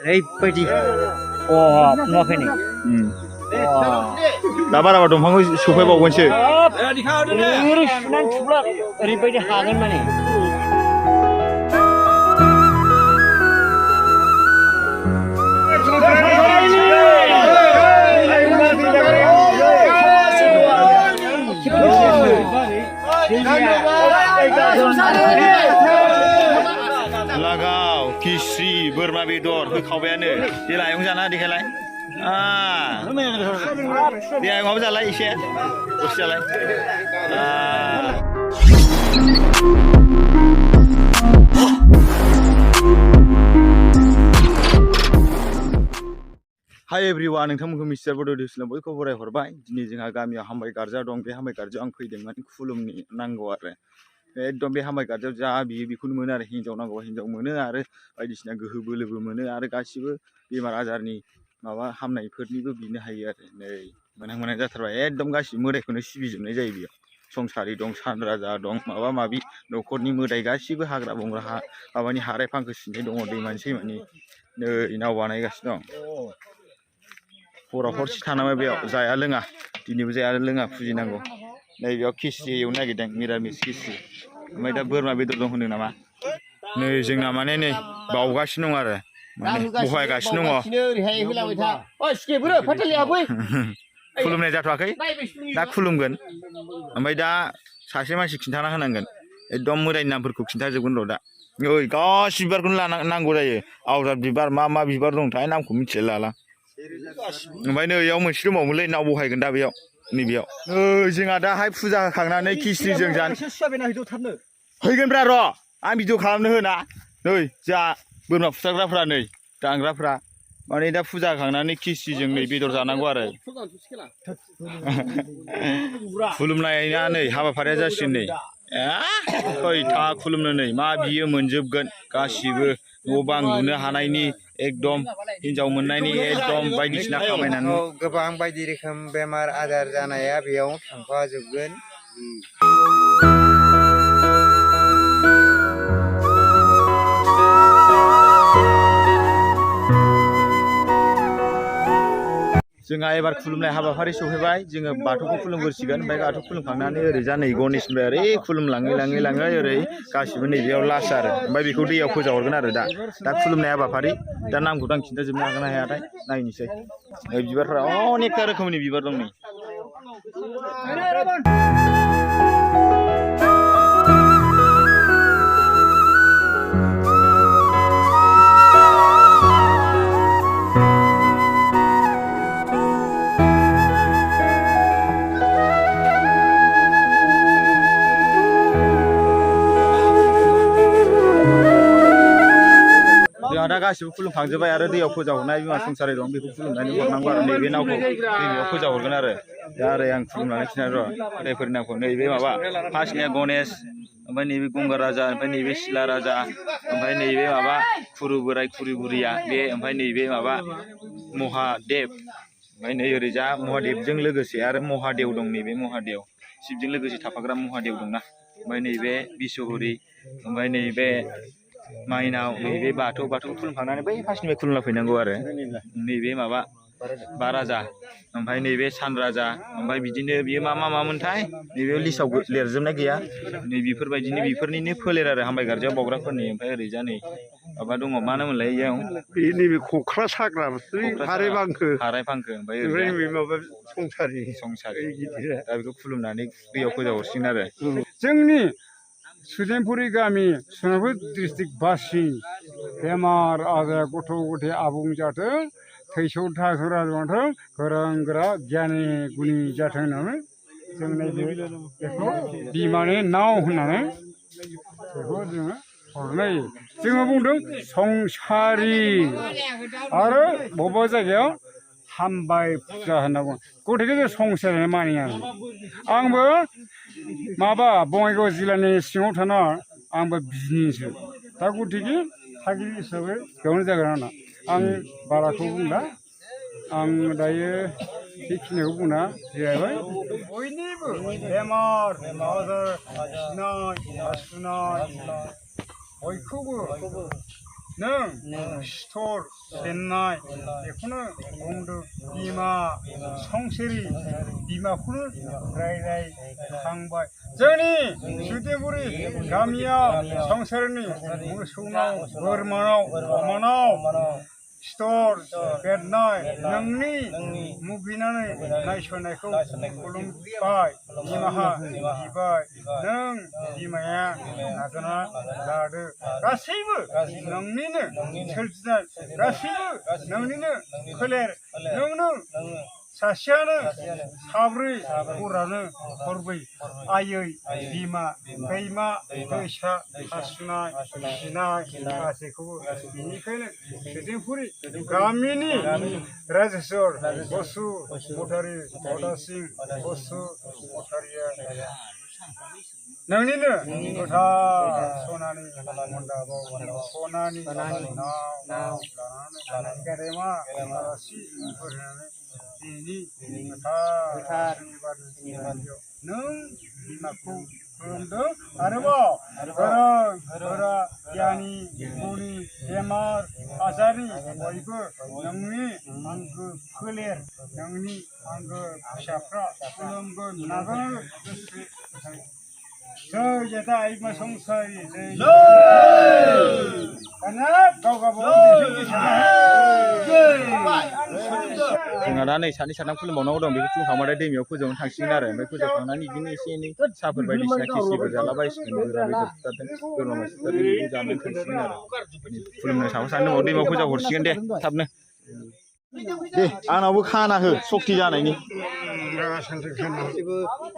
ओरैबायदि नुवाखै नै दा बाराबा दंफांखौ सौफैबावगोनसो सुनानै थुब्ला ओरैबायदि हागोन माने लागाव किस्रि बोरमा बेदर होखावबायानो देलाय आयं जाना देखायलाय दे आयंआबो जालाय एसे दसे जालाय हाय एभ्रिवान नोंथांमोनखौ मिस्टार बड' डिउसनाव बयखौबो बरायहरबाय दिनै जोंहा गामियाव हामबाय गार्जा दं बे हामबाय गार्जायाव आं फैदों माने खुलुमनो नांगौ आरो एकदम बे हामबाय गार्जायाव जा बियो बेखौनो मोनो आरो हिन्जाव नांगौ हिन्जाव मोनो आरो बायदिसिना गोहो बोलोबो मोनो आरो गासिबो बेमार आजारनि माबा हामनायफोरनिबो बिनो हायो आरो नै मोनहां मोनहां जाथारबाय एकदम गासिबो मोदायखौनो सिबिजोबनाय जायो बेयाव संसारि दं सान राजा दं माबा माबि न'खरनि मोदाय गासिबो हाग्रा बंग्रा माबानि हाराय फांखो सिननाय दङ दैमानि सैमानि नै नाव बानायगासिनो दं हराव हरसे थानांबाय बेयाव जाया लोङा दिनैबो जाया लोङा फुजिनांगौ नै बेयाव खिस्रि एवनो नागिरदों मिरामिस खिस्रि ओमफ्राय दा बोरमा बेदर दं होनदों नामा नै जोंना माने नै बावगासिनो दं आरो माने बहायगासिनो दङ खुलुमनाय जाथ'वाखै दा खुलुमगोन ओमफ्राय दा सासे मानसि खिन्थाना होनांगोन एकदम मोदायनि नामफोरखौ खिन्थाजोबगोन र' दा ओइ गासिबो बिबारखौनो नांगौ जायो आवजार बिबार मा बिबार दंथाय नामखौ मिथिलाय लाला ओमफ्राय नै बेयाव मोनसे दंबावोमोनलै नाव बहायगोन दा बेयाव नैबेयाव जोंहा दाहाय फुजा होखांनानै खिस्रिजों जानो फैगोनब्रा र' आं भिडिअ खालामनो होना नै जा बोरमा फुथारग्राफ्रा नै दांग्राफ्रा माने दा फुजा होखांनानै खिस्रिजों नै बेदर जानांगौ आरो खुलुमनाया नै हाबाफारिया जासिगोन नै खैथा खुलुमनो नै मा बियो मोनजोबगोन गासिबो न' बां लुनो हानायनि एकदम हिन्जाव मोननायनि एकदम बायदिसिना खामायनानै गोबां बायदि रोखोम बेमार आजार जानाया बेयाव थांफाजोबगोन जोंहा एबार खुलुमनाय हाबाफारि सफैबाय जोङो बाथौखौ खुलुमग्रोसिगोन ओमफ्राय बाथौ खुलुमखांनानै ओरैजा नै गनेशनिफ्राय ओरै खुलुमलाङै लाङै ओरै गासिबो नैबेयाव लास्ट आरो ओमफ्राय बेखौ दैयाव फोजावहरगोन आरो दा खुलुमनाय हाबाफारि दा नामखौथ' आं खिन्थाजोबनो हागोन ना हायाथाय नायनोसै बिबारफोरा अनेकथा रोखोमनि बिबार दं नै दा गासिबो खुलुमखांजोब्बाय आरो दैयाव फोजावहरनाय बिमा संसारि दं बेखौ खुलुमनानै हरनांगौ आरो नैबे नावखौ दैयाव फोजावहरगोन आरो दा ओरै आं खुलुमनानै खिन्थानो र' मोदायफोरनि नामखौ नैबे माबा फार्स्टनिया गनेश ओमफ्राय नैबे गंगा राजा ओमफ्राय नैबे सिला राजा ओमफ्राय नैबे माबा खुरु बोराय खुरि बुरिया बे ओमफ्राय नैबे माबा महादेब ओमफ्राय नै ओरैजा महादेबजों लोगोसे आरो महादेव दं नैबे महादेव शिबजों लोगोसे थाफाग्रा महादेव दंना ओमफ्राय नैबे बिशहरि ओमफ्राय नैबे माइनाव नैबे बाथौ खुलुमखांनानै बै फार्स्टनिफ्राय खुलुमना फैनांगौ आरो नैबे माबा बा राजा ओमफ्राय नैबे सान राजा ओमफ्राय बिदिनो बियो मामोनथाय नैबे लिस्टआव लिरजोबनाय गैया नै बेफोरबायदिनो बेफोरनिनो फोलेर आरो हामबाय गार्जायाव बावग्राफोरनि ओमफ्राय ओरैजा नै माबा दङ मा होनोमोनलाय इयाव नैबे खख्रा साग्रा हाराय फांखो ओमफ्राय माबा संसारि दा बेखौ खुलुमनानै दैयाव फोजावहरसिगोन आरो जोंनि सुदेमपुरि गामि सोनाबपुर डिस्ट्रिक्ट बासि बेमार आजार गथ' गथाय आबुं जाथों थैस' थास' राजमाथों गोरों गोरा गियानि गुनि जाथों होननानै जों बेखौ बिमानि नाव होननानै बेखौ जोङो हरनाय जोङो बुंदों संसारि आरो बबेबा जायगायाव हामबाय फुजा होनना बुङो गथायखौ जों संसारि मानिया आंबो माबा बङाइगाव जिल्लानि सिङाव थाना आंबो बिजनिसो दा गथिखे थागिबि हिसाबै बेयावनो जागोन आंना आं बाराखौ बुंला आं दायो बेखिनिखौ बुंना जाहैबाय बयनिबो बेमार आजार खिनाय हासुनाय बयखौबो नों सिथर जेन्नाय बेखौनो बुंदों बिमा संसेरि बिमाखौनो रायलायखांबाय जोंनि सुदेपुरि गामियाव संसारनि मोसौनाव बोरमानाव अमानाव सिथर बेरनाय नोंनि मुगैनानै नायस'नायखौ खुलुमबाय निमाहा बिबाय नों बिमाया नाजाना लादो गासैबो नोंनिनो सोरजिनाय गासैबो नोंनिनो फोलेर नोंनो सासेयानो साब्रै हरानो हरबै आयै बिमा दैमा दैसा हासुनाय खिनाय गासैखौबो बेनिखायनो सुदेपुरि गामिनि राजेश्वर बसु मथारि बदासिं बसु मथारिया नोंनिनो गोथार सनानि मन्दाबाव सनानि नाव लानानै गेदेमा आलासि फोरोंनानै दिनै गोथार नों बिमाखौ खुलुमदों आरोबाव गोरा गियानि गुनि बेमार आजारनि बयबो नोंनि आंगो फोलेर नोंनि आंगो फिसाफ्रा खुलुमगोन नाजानो गोसो जय जथा आइमा संसारि दाना गाव जोंहा दा नै सानै साथाम खुलुमबावनांगौ दं बेखौ खुलुमखांबाथाय दैमायाव फोजोबनो थांसिगोन आरो ओमफ्राय फोजोबखांनानै बिदिनो एसे एनै साहाफोर बायदिसिना खिसिफोर जालाबायसिगोन बोरमा बेदर बुथारदों बोरमा मासे बुथारदों बेखौ जानानै थांसिगोन आरो खुलुमनो साफा सानै दंबावो दैमायाव फोजाव हरसिगोन दे थाबनो दे आंनावबो खाना हो सक्ति जानायनि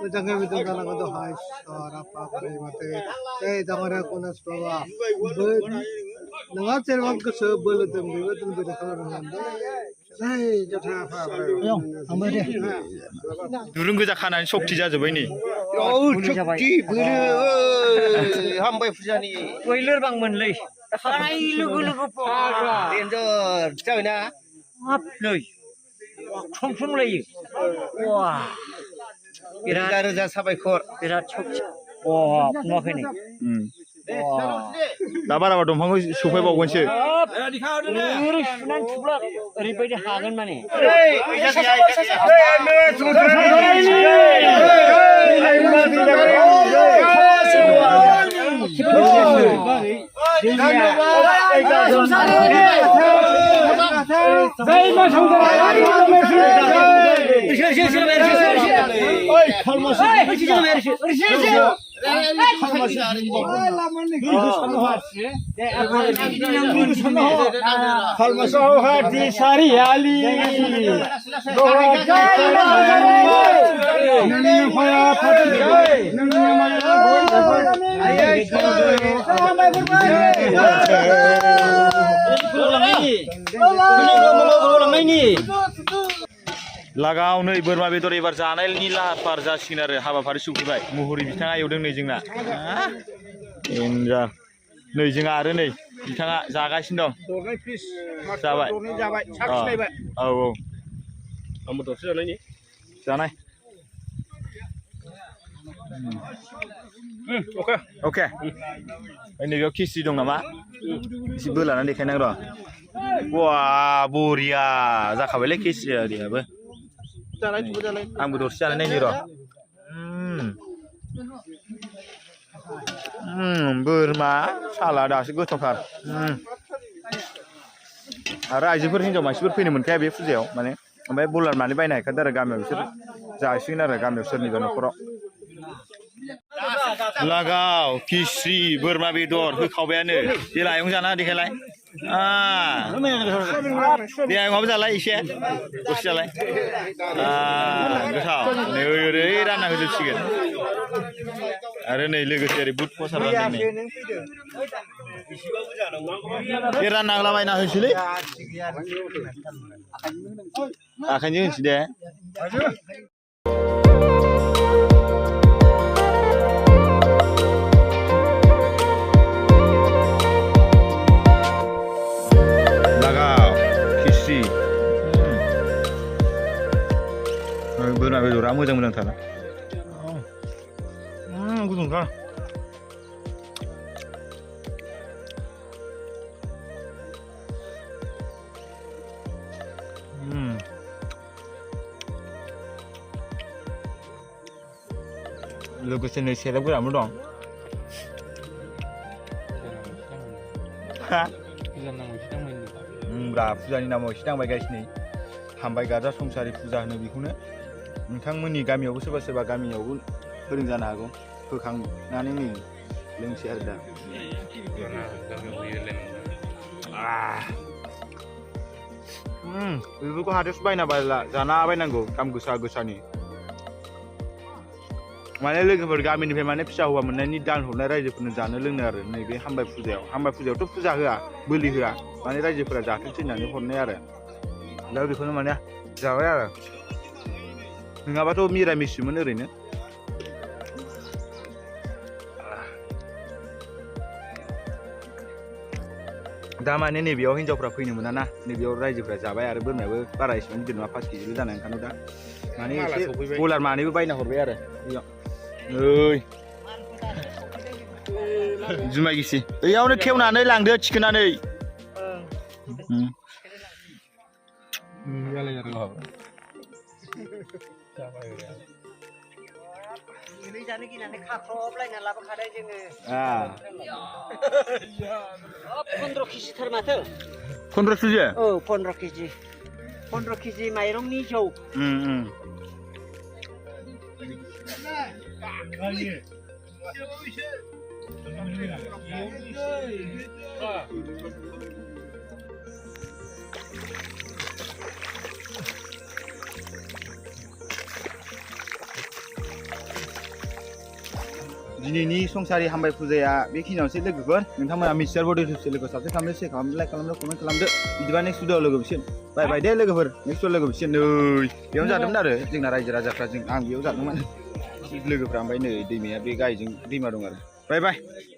मोजाङै मोजां जानांगौ दहाय रापा बोराय माथो जय दामारा गनेश बाबा नोंहा जेनेबा गोसो बोलो दं बेबो दोनबोदों खालामनांगोन जय जथा दुरुं गोजा खानानै सक्ति जाजोब्बाय नै सक्ति बोलो हामबाय फुजानि गय लोरबांमोनलै खानाय लोगो लोगो डेन्जार जाबाय ना हाब नै थमथमलायो वा रोजा रोजा साबायखर बिराद सक्ति नुवाखै नै दा बाराबा दंफांखौ सफायबावगोनसो ओरै सुनानै थुब्ला ओरैबायदि हागोन माने लागाव नै बोरमा बेदर एबार जानायनि लाहार फाहार जासिगोन आरो हाबाफारि सौफैबाय महरै बिथाङा एवदों नै जोंना देन्जार नै जोंहा आरो नै बिथाङा जागासिनो दं जाबाय औ आंबो दरसे जानायनि जानाय अके नैबेयाव खिस्रि दं नामा एसे बोलानानै देखायनांगौ र' वा बरिया जाखाबायलै खिस्रिया ओरैहाबो आंबो दरसे जानाय नायनि र' बोरमा साला दासो गोथावथार आरो आइजोफोर हिन्जाव मानसिफोर फैनो मोनखाया बे फुजायाव माने ओमफ्राय बलार माने बायनो हाखादों आरो गामियाव बिसोर जासिगोन आरो गामियाव सोरनिबा न'खराव लागाव खिस्रि बोरमा बेदर होखावबायानो दे आयं जाना देखायलाय दे आयंआबो जालाय एसे दसे जालाय गोथाव नै ओरै रानना होजोबसिगोन आरो नै लोगोसे ओरै बुट प्रसाद रानदों नै बे रानना होलाबायना होसैलै आखाइजों होनोसै दे बोरमा बेदरा मोजां मोजांथार गुदुंथार लोगोसे नै सेरेब गोरानबो दं हा ब्रा फुजानि नामाव एसे दांबाय गायसिनै हामबाय गाजा संसारि फुजा होनो बेखौनो नोंथांमोननि गामियावबो सोरबा सोरबा गामियावबो होदों जानो हागौ होखांनानै नै लोंसै आरो दा बेफोरखौ हाथायावसो बायना जाना बायनांगौ दाम गोसा गोसानि माने लोगोफोर गामिनिफ्राय माने फिसा हौवा मोननायनि दान हरनाय रायजोफोरनो जानो लोंनो आरो नैबे हामबाय फुजायावथ' फुजा होआ बोलि होआ माने रायजोफोरा जाथोंसै होननानै हरनाय आरो दा बेखौनो माने जाबाय आरो नङाबाथ' मिरामिसमोन ओरैनो दा माने नैबेयाव हिन्जावफ्रा फैनो मोना ना नैबेयाव रायजोफ्रा जाबाय आरो बोरमायाबो बारा एसेबां गिदिर नङा 5 केजिल' जानाय ओंखायनो दा माने एसे बयलार मानैबो बायना हरबाय आरो बेयाव ओइ जुमाय गिसि बैयावनो खेवनानै लांदो थिखोनानै जानो गिनानै खाख्रबलायना लाबोखादों जोङो 15 केजिथार माथो 15 केजि औ 15 केजि माइरंनि जौ दिनैनि संसारि हामबाय फुजाया बेखिनियावसै लोगोफोर नोंथांमोना मिस्टार बडि इउटुब चेनेलखौ साबस्क्राइब खालामदो शेयार खालामदो लाइक खालामदो कमेन्ट खालामदो बिदिबा नेक्स्ट भिडिअआव लोगो मोनसिगोन बाय बाय दे लोगोफोर नेक्स्ट भिडिअआव लोगो मोनसिगोन नै बेयावनो जादोंमोन आरो जोंना रायजो राजाफ्रा आं बेयाव जादोंमोन लोगोफ्रा ओमफ्राय नै दैमाया बे गायजों दैमा दं आरो बाय बाय